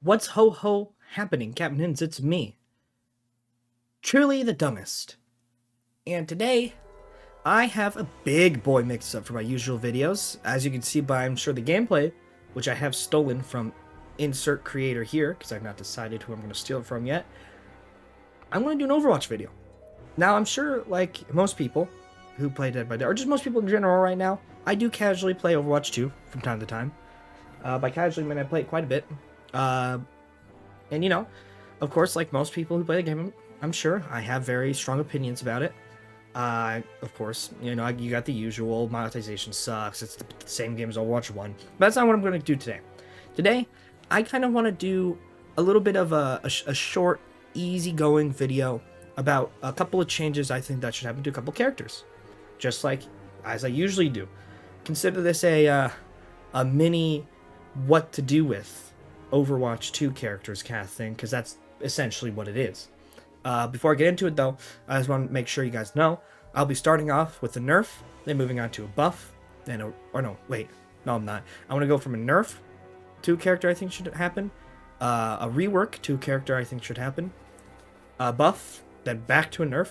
What's ho ho happening, Captains? It's me, truly the dumbest. And today, I have a big boy mix up for my usual videos. As you can see by, I'm sure, the gameplay, which I have stolen from insert creator here, because I've not decided who I'm going to steal it from yet. I'm going to do an Overwatch video. Now, I'm sure, like most people who play Dead by Daylight, or just most people in general right now, I do casually play Overwatch 2 from time to time. By casually, I mean I play it quite a bit. And you know, of course, like most people who play the game, I'm sure I have very strong opinions about it. Of course, you know, you got the usual monetization sucks. It's the same game as Overwatch 1. But that's not what I'm going to do today. Today, I kind of want to do a little bit of a short, easygoing video about a couple of changes I think that should happen to a couple characters. Just like as I usually do. Consider this a mini what to do with Overwatch 2 characters kind of thing, because that's essentially what it is. Before I get into it, though, I just want to make sure you guys know I'll be starting off with a nerf, then moving on to a buff, then no, I'm not. I want to go from a nerf to a character I think should happen, a rework to a character I think should happen, a buff, then back to a nerf.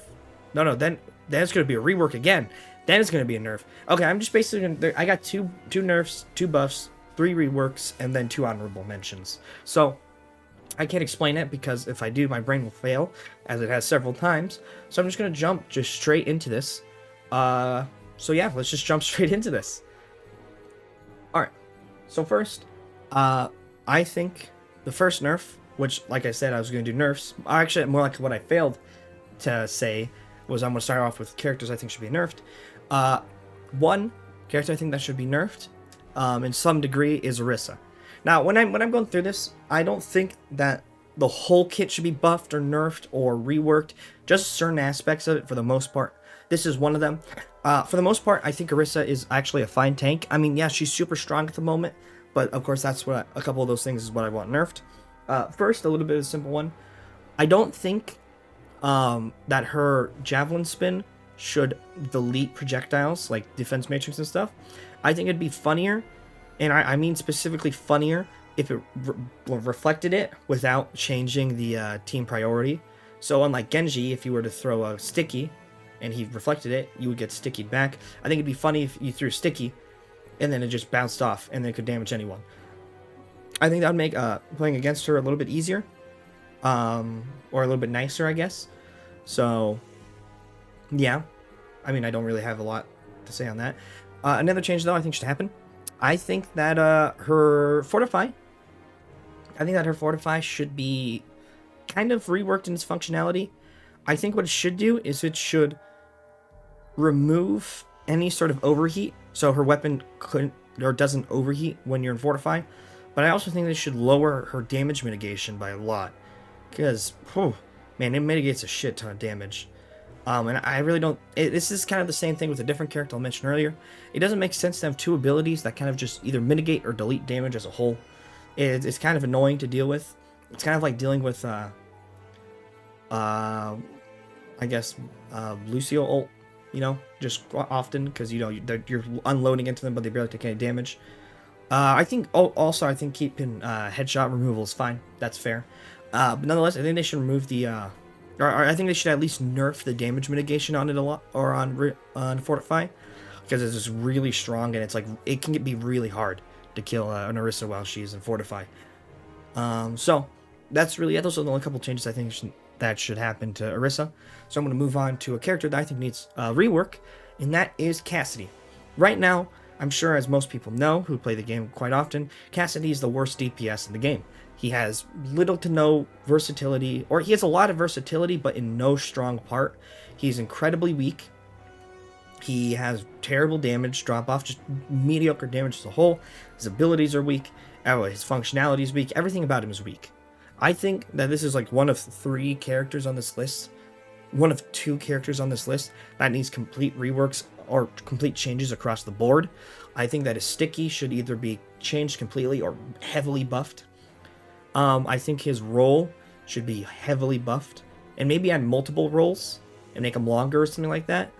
Then it's going to be a rework again. Then it's going to be a nerf. Okay, I'm just basically I got two nerfs, 2 buffs, 3 reworks, and then 2 honorable mentions. So I can't explain it because if I do, my brain will fail, as it has several times. So I'm just going to jump just straight into this. So yeah, let's just jump straight into this. Alright, so first, I think the first nerf, which, like I said, I was going to do nerfs. Actually, more like what I failed to say was I'm going to start off with characters I think should be nerfed. One character I think that should be nerfed, in some degree, is Orisa. Now, when I'm going through this, I don't think that the whole kit should be buffed or nerfed or reworked. Just certain aspects of it, for the most part. This is one of them. For the most part, I think Orisa is actually a fine tank. I mean, yeah, she's super strong at the moment, but of course, that's what a couple of those things is what I want nerfed. First, a little bit of a simple one. I don't think that her javelin spin should delete projectiles, like defense matrix and stuff. I think it'd be funnier, and I mean specifically funnier, if it reflected it without changing the team priority. So unlike Genji, if you were to throw a sticky and he reflected it, you would get stickied back. I think it'd be funny if you threw sticky and then it just bounced off and then it could damage anyone. I think that would make playing against her a little bit easier, or a little bit nicer, I guess. So yeah, I mean, I don't really have a lot to say on that. Another change, though, I think should happen. I think that her Fortify should be kind of reworked in its functionality. I think what it should do is it should remove any sort of overheat, so her weapon couldn't or doesn't overheat when you're in Fortify. But I also think they should lower her damage mitigation by a lot, because, man, it mitigates a shit ton of damage. And I really don't... this is kind of the same thing with a different character I'll mention earlier. It doesn't make sense to have 2 abilities that kind of just either mitigate or delete damage as a whole. It's kind of annoying to deal with. It's kind of like dealing with, I guess, Lucio ult, you know, just often, because, you know, you're unloading into them, but they barely take any damage. I think, also, I think keeping headshot removal is fine. That's fair. But nonetheless, I think they should remove the... Or I think they should at least nerf the damage mitigation on it a lot, or on Fortify, because it's just really strong, and it's like it can be really hard to kill an Orisa while she's in Fortify. So that's really it. Those are the only couple changes I think that should happen to Orisa. So I'm going to move on to a character that I think needs rework, and that is Cassidy. Right now, I'm sure, as most people know who play the game quite often, Cassidy is the worst DPS in the game. He has little to no versatility, or he has a lot of versatility, but in no strong part. He's incredibly weak. He has terrible damage drop-off, just mediocre damage as a whole. His abilities are weak. His functionality is weak. Everything about him is weak. I think that this is like one of 3 characters on this list, one of 2 characters on this list that needs complete reworks or complete changes across the board. I think that his sticky should either be changed completely or heavily buffed. I think his role should be heavily buffed, and maybe add multiple roles and make them longer or something like that.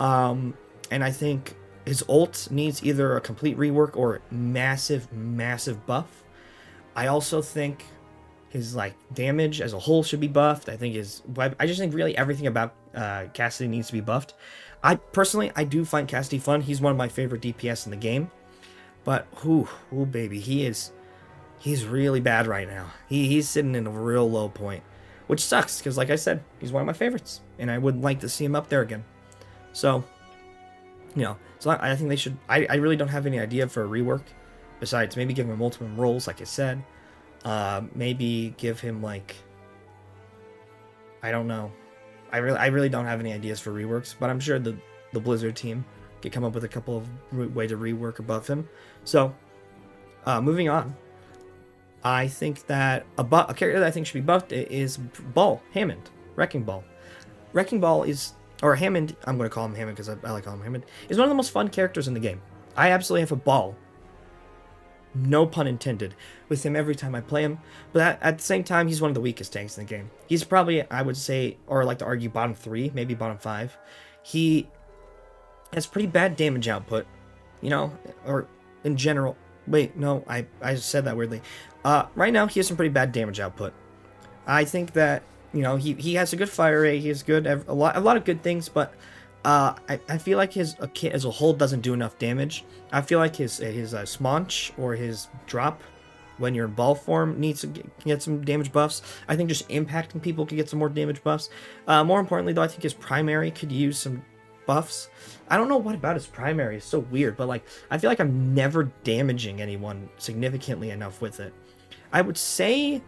And I think his ult needs either a complete rework or massive buff. I also think his like damage as a whole should be buffed. I think I just think really everything about Cassidy needs to be buffed. I personally, I do find Cassidy fun. He's one of my favorite DPS in the game. But ooh baby, he's really bad right now. He's sitting in a real low point, which sucks because like I said, he's one of my favorites, and I would like to see him up there again. So, so I think they should. I really don't have any idea for a rework, besides maybe give him multiple roles, like I said. Maybe give him like, I don't know. I really don't have any ideas for reworks, but I'm sure the Blizzard team could come up with a couple of ways to rework or buff him. So, moving on. I think that a character that I think should be buffed is Hammond, Wrecking Ball. Wrecking Ball is, or Hammond, I'm going to call him Hammond because I like calling him Hammond, is one of the most fun characters in the game. I absolutely have a ball, no pun intended, with him every time I play him, but at the same time, he's one of the weakest tanks in the game. He's probably, I would say, or I like to argue, bottom 3, maybe bottom 5. He has pretty bad damage output, or in general. Wait, no, I said that weirdly. Right now, he has some pretty bad damage output. I think that, he has a good fire rate, he has a lot of good things, but I feel like his kit as a whole doesn't do enough damage. I feel like his smaunch or his drop when you're in ball form needs to get some damage buffs. I think just impacting people could get some more damage buffs. More importantly, though, I think his primary could use some buffs. I don't know what about his primary is so weird, but like I feel like I'm never damaging anyone significantly enough with it. I would say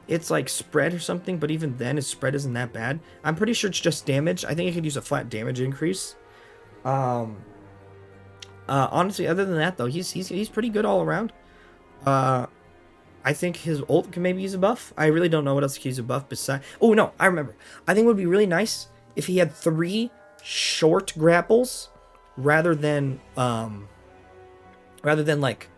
it's like spread or something, but even then his spread isn't that bad. I'm pretty sure it's just damage. I think it could use a flat damage increase. Honestly, other than that though, he's pretty good all around. I think his ult can maybe use a buff. I really don't know what else he can use a buff besides. Oh no, I remember. I think it would be really nice if he had 3 short grapples rather than like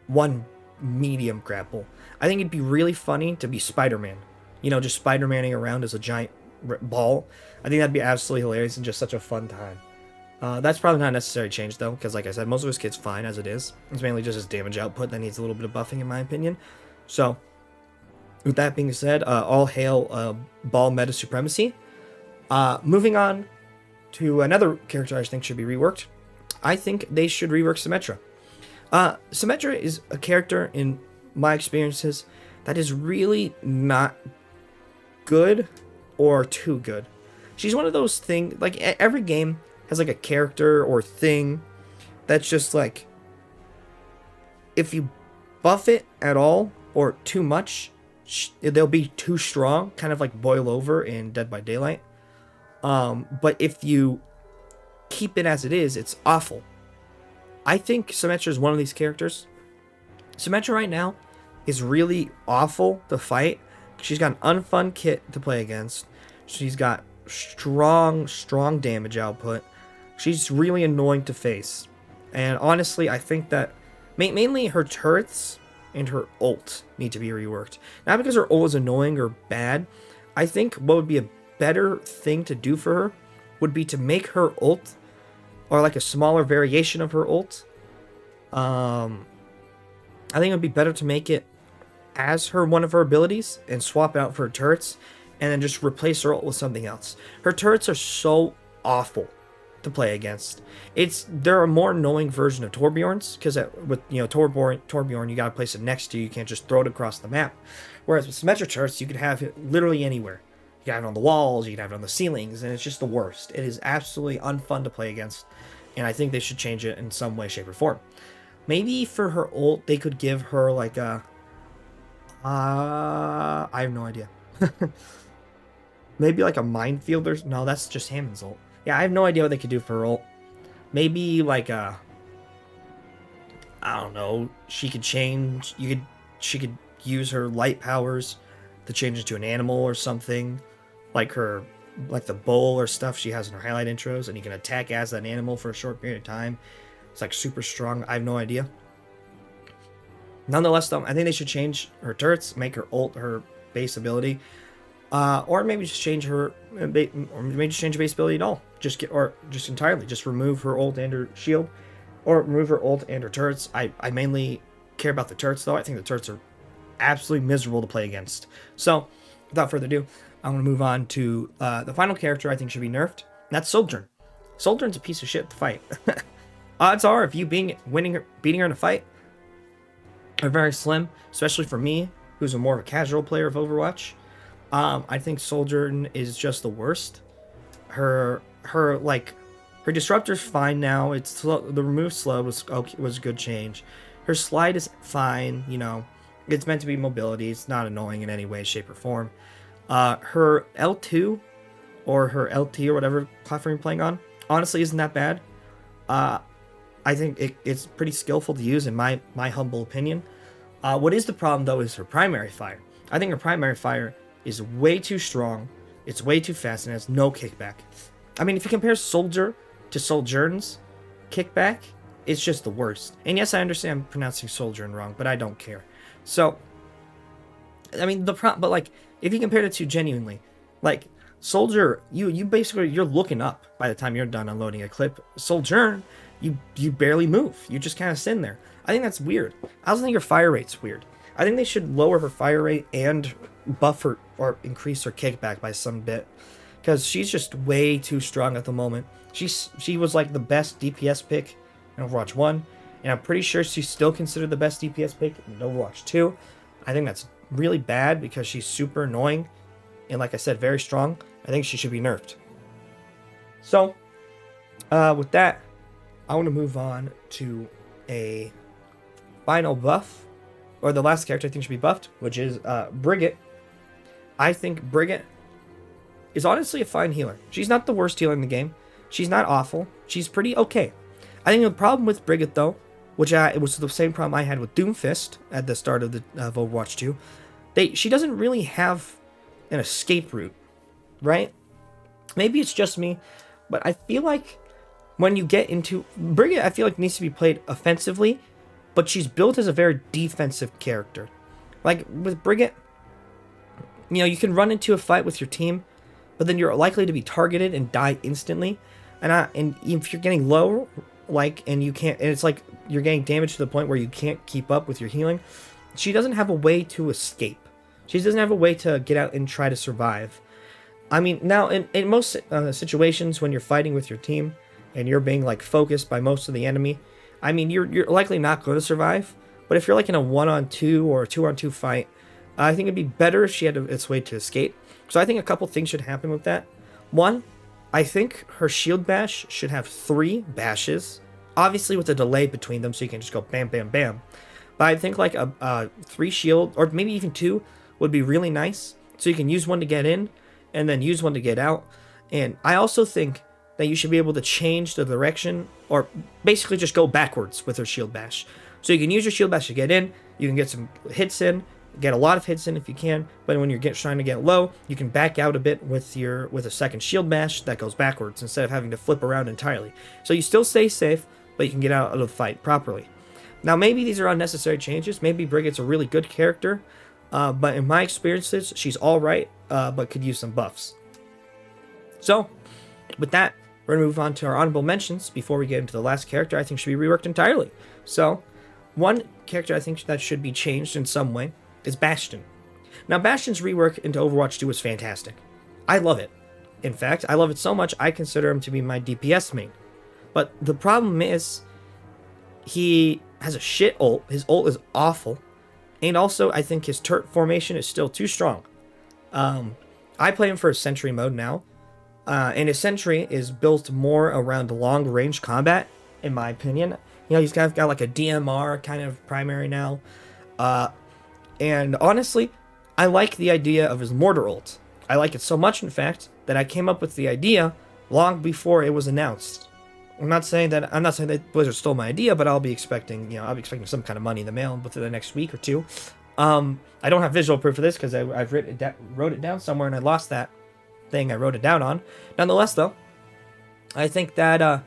1 medium grapple. I think it'd be really funny to be Spider-Man. Just Spider-Manning around as a giant ball. I think that'd be absolutely hilarious and just such a fun time. That's probably not a necessary change though, because like I said, most of his kit's fine as it is. It's mainly just his damage output that needs a little bit of buffing in my opinion. So, with that being said, all hail ball meta supremacy. Moving on to another character I think should be reworked. I think they should rework Symmetra. Symmetra is a character, in my experiences, that is really not good or too good. She's one of those things, like every game has like a character or thing that's just like, if you buff it at all or too much, they'll be too strong, kind of like Boil Over in Dead by Daylight. But if you keep it as it is, it's awful. I think Symmetra is one of these characters. Symmetra right now is really awful to fight. She's got an unfun kit to play against. She's got strong damage output. She's really annoying to face. And honestly, I think that mainly her turrets and her ult need to be reworked. Not because her ult is annoying or bad. I think what would be a better thing to do for her would be to make her ult, or like a smaller variation of her ult. I think it would be better to make it as one of her abilities and swap it out for her turrets, and then just replace her ult with something else. Her turrets are so awful to play against. They're a more annoying version of Torbjorn's, because with Torbjorn you gotta place it next to you. You can't just throw it across the map. Whereas with Symmetra turrets, you can have it literally anywhere. You can have it on the walls, you can have it on the ceilings, and it's just the worst. It is absolutely unfun to play against, and I think they should change it in some way, shape, or form. Maybe for her ult, they could give her like a... I have no idea. Maybe like a minefield or... No, that's just Hammond's ult. Yeah, I have no idea what they could do for her ult. Maybe like a... I don't know. She could change... She could use her light powers to change into an animal or something. Like the bowl or stuff she has in her highlight intros, and you can attack as that animal for a short period of time. It's like super strong. I have no idea. Nonetheless, though, I think they should change her turrets, make her ult her base ability, or maybe just change her, or maybe just change her base ability at all. Just entirely, just remove her ult and her shield, or remove her ult and her turrets. I mainly care about the turrets, though. I think the turrets are absolutely miserable to play against. So, without further ado, I'm going to move on to the final character I think should be nerfed. And that's Sojourn. Sojourn's a piece of shit to fight. Odds are, if you beating her in a fight are very slim, especially for me, who's more of a casual player of Overwatch. I think Sojourn is just the worst. Her disruptor's fine now. It's slow. The remove slow was a good change. Her slide is fine. You know, it's meant to be mobility. It's not annoying in any way, shape, or form. Her L2 or her LT or whatever platform you're playing on honestly isn't that bad. I think it's pretty skillful to use in my humble opinion. What is the problem though is her primary fire. I think her primary fire is way too strong. It's way too fast and has no kickback. I mean, if you compare Soldier to Sojourn's kickback, it's just the worst. And yes, I understand I'm pronouncing Sojourn wrong, but I don't care. So, I mean, but like, if you compare the two genuinely, like, Soldier, you basically, you're looking up by the time you're done unloading a clip. Sojourn, you barely move. You just kind of sit there. I think that's weird. I also think her fire rate's weird. I think they should lower her fire rate and buff her or increase her kickback by some bit, because she's just way too strong at the moment. She was like the best DPS pick in Overwatch 1, and I'm pretty sure she's still considered the best DPS pick in Overwatch 2. I think that's really bad because she's super annoying and, like I said, very strong. I think she should be nerfed. So, with that, I want to move on to a final buff, or the last character I think should be buffed, which is Brigitte. I think Brigitte is honestly a fine healer. She's not the worst healer in the game. She's not awful. She's pretty okay. I think the problem with Brigitte, though, it was the same problem I had with Doomfist at the start of Overwatch 2, she doesn't really have an escape route, right? Maybe it's just me, but I feel like when you get into Brigitte, I feel like needs to be played offensively, but she's built as a very defensive character. Like with Brigitte, you know, you can run into a fight with your team, but then you're likely to be targeted and die instantly. And if you're getting low, and it's like you're getting damage to the point where you can't keep up with your healing, she doesn't have a way to escape. She doesn't have a way to get out and try to survive. I mean, now in most situations when you're fighting with your team and you're being like focused by most of the enemy, I mean, you're likely not going to survive. But if you're like in a 1-on-2 or a 2-on-2 fight, I think it'd be better if she had its way to escape. So I think a couple things should happen with that. One, I think her shield bash should have 3 bashes, obviously with a delay between them so you can just go bam, bam, bam. But I think like a 3 shield, or maybe even 2, would be really nice. So you can use one to get in and then use one to get out. And I also think that you should be able to change the direction, or basically just go backwards with her shield bash. So you can use your shield bash to get in, you can get some hits in, get a lot of hits in if you can, but when you're trying to get low, you can back out a bit with a second shield bash that goes backwards instead of having to flip around entirely. So you still stay safe, but you can get out of the fight properly. Now maybe these are unnecessary changes, maybe Brigitte's a really good character, but in my experiences, she's alright, but could use some buffs. So, with that, we're going to move on to our honorable mentions before we get into the last character I think should be reworked entirely. So, one character I think that should be changed in some way is Bastion. Now, Bastion's rework into Overwatch 2 is fantastic. I love it. In fact, I love it so much I consider him to be my DPS main. But the problem is, he has a shit ult. His ult is awful. And also, I think his turret formation is still too strong. I play him for a sentry mode now. And his sentry is built more around long-range combat, in my opinion. You know, he's got like a DMR kind of primary now. And honestly, I like the idea of his mortar ult. I like it so much, in fact, that I came up with the idea long before it was announced. I'm not saying that Blizzard stole my idea, but I'll be expecting some kind of money in the mail within the next week or two. I don't have visual proof of this because I've wrote it down somewhere and I lost that thing I wrote it down on. Nonetheless, though, I think a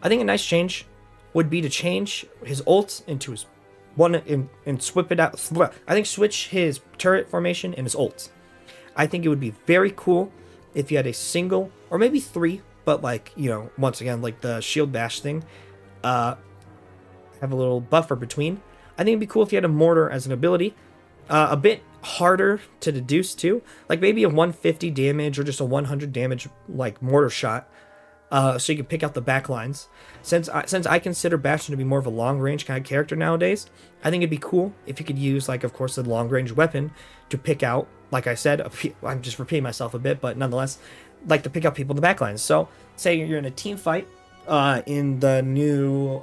nice change would be to change his ult into his one and swip it out. I think switch his turret formation and his ult. I think it would be very cool if you had a single or maybe 3, but like, you know, once again, like the shield bash thing, have a little buffer between. I think it'd be cool if you had a mortar as an ability, A bit harder to deduce too. Like maybe a 150 damage or just a 100 damage like mortar shot. So you can pick out the back lines. Since I consider Bastion to be more of a long range kind of character nowadays, I think it'd be cool if you could use, like, of course, the long range weapon to pick out, like I said, I'm just repeating myself a bit, but nonetheless, like to pick out people in the back lines. So say you're in a team fight in the new,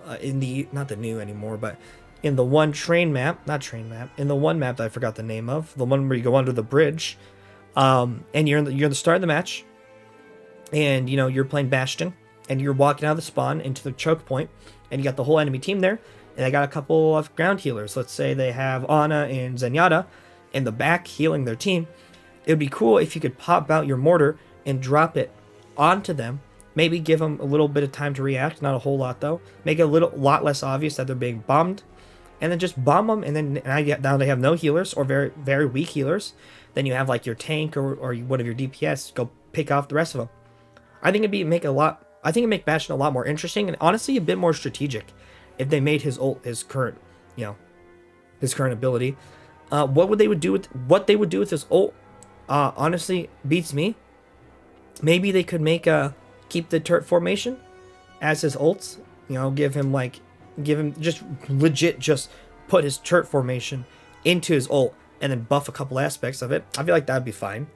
not the new anymore, but in the one in the one map that I forgot the name of, the one where you go under the bridge, and you're the start of the match, and you're playing Bastion, and you're walking out of the spawn into the choke point, and you got the whole enemy team there, and they got a couple of ground healers. Let's say they have Ana and Zenyatta in the back healing their team. It would be cool if you could pop out your mortar and drop it onto them. Maybe give them a little bit of time to react, not a whole lot though. Make it a lot less obvious that they're being bombed, and then just bomb them. And then now they have no healers or very, very weak healers. Then you have like your tank or one of your DPS go pick off the rest of them. I think it'd make Bastion a lot more interesting and honestly a bit more strategic if they made his ult his current ability. What they would do with his ult honestly beats me. Maybe they could keep the turret formation as his ults. Give him just legit just put his turret formation into his ult and then buff a couple aspects of it. I feel like that'd be fine.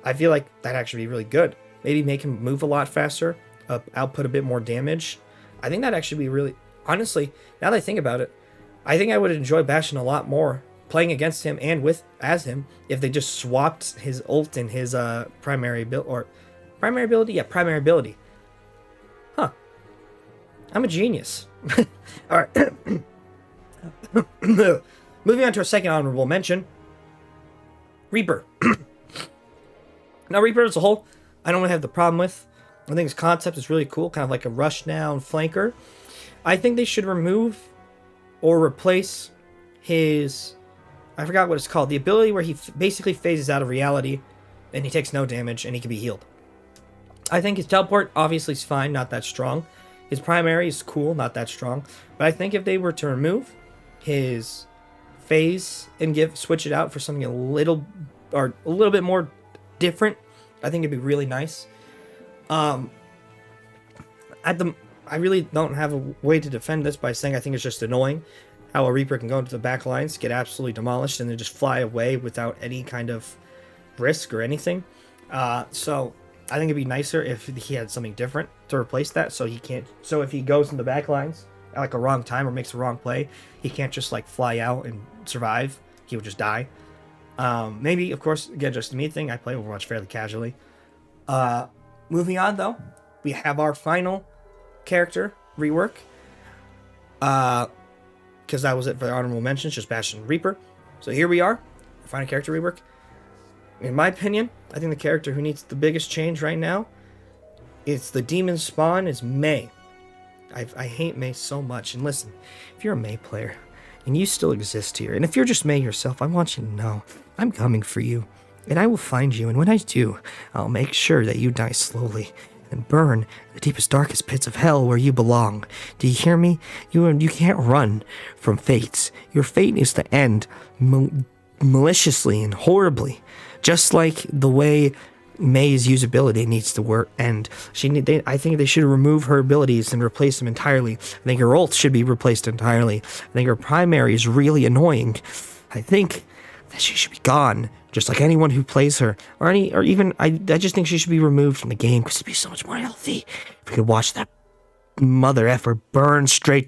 I feel like that'd actually be really good. Maybe make him move a lot faster, output a bit more damage. I think that'd actually be really, honestly, now that I think about it, I think I would enjoy Bastion a lot more playing against him and as him if they just swapped his ult and his primary ability. Huh. I'm a genius. All right. Moving on to our second honorable mention, Reaper. Now, Reaper as a whole, I don't really have the problem with. I think his concept is really cool, kind of like a rush down flanker. I think they should remove or replace his, I forgot what it's called, the ability where he basically phases out of reality and he takes no damage and he can be healed. I think his teleport obviously is fine, not that strong. His primary is cool, not that strong. But I think if they were to remove his phase and switch it out for something a little bit more different, I think it'd be really nice. I really don't have a way to defend this by saying I think it's just annoying how a Reaper can go into the back lines, get absolutely demolished, and then just fly away without any kind of risk or anything. So I think it'd be nicer if he had something different to replace that, so if he goes in the back lines at like a wrong time or makes a wrong play, he can't just like fly out and survive. He would just die. Maybe, of course, again, just a me thing. I play Overwatch fairly casually. Moving on, though, we have our final character rework. Because that was it for the honorable mentions, just Bastion and Reaper. So here we are, our final character rework. In my opinion, I think the character who needs the biggest change right now, it's the demon spawn, is Mei. I hate Mei so much. And listen, if you're a Mei player, and you still exist here, and if you're just Mei yourself, I want you to know, I'm coming for you. And I will find you, and when I do, I'll make sure that you die slowly and burn in the deepest, darkest pits of hell where you belong. Do you hear me? You can't run from fates. Your fate is to end maliciously and horribly, just like the way Mei's usability needs to end. I think they should remove her abilities and replace them entirely. I think her ult should be replaced entirely. I think her primary is really annoying. I think that she should be gone, just like anyone who plays her, I just think she should be removed from the game because it'd be so much more healthy if we could watch that mother effer burn straight to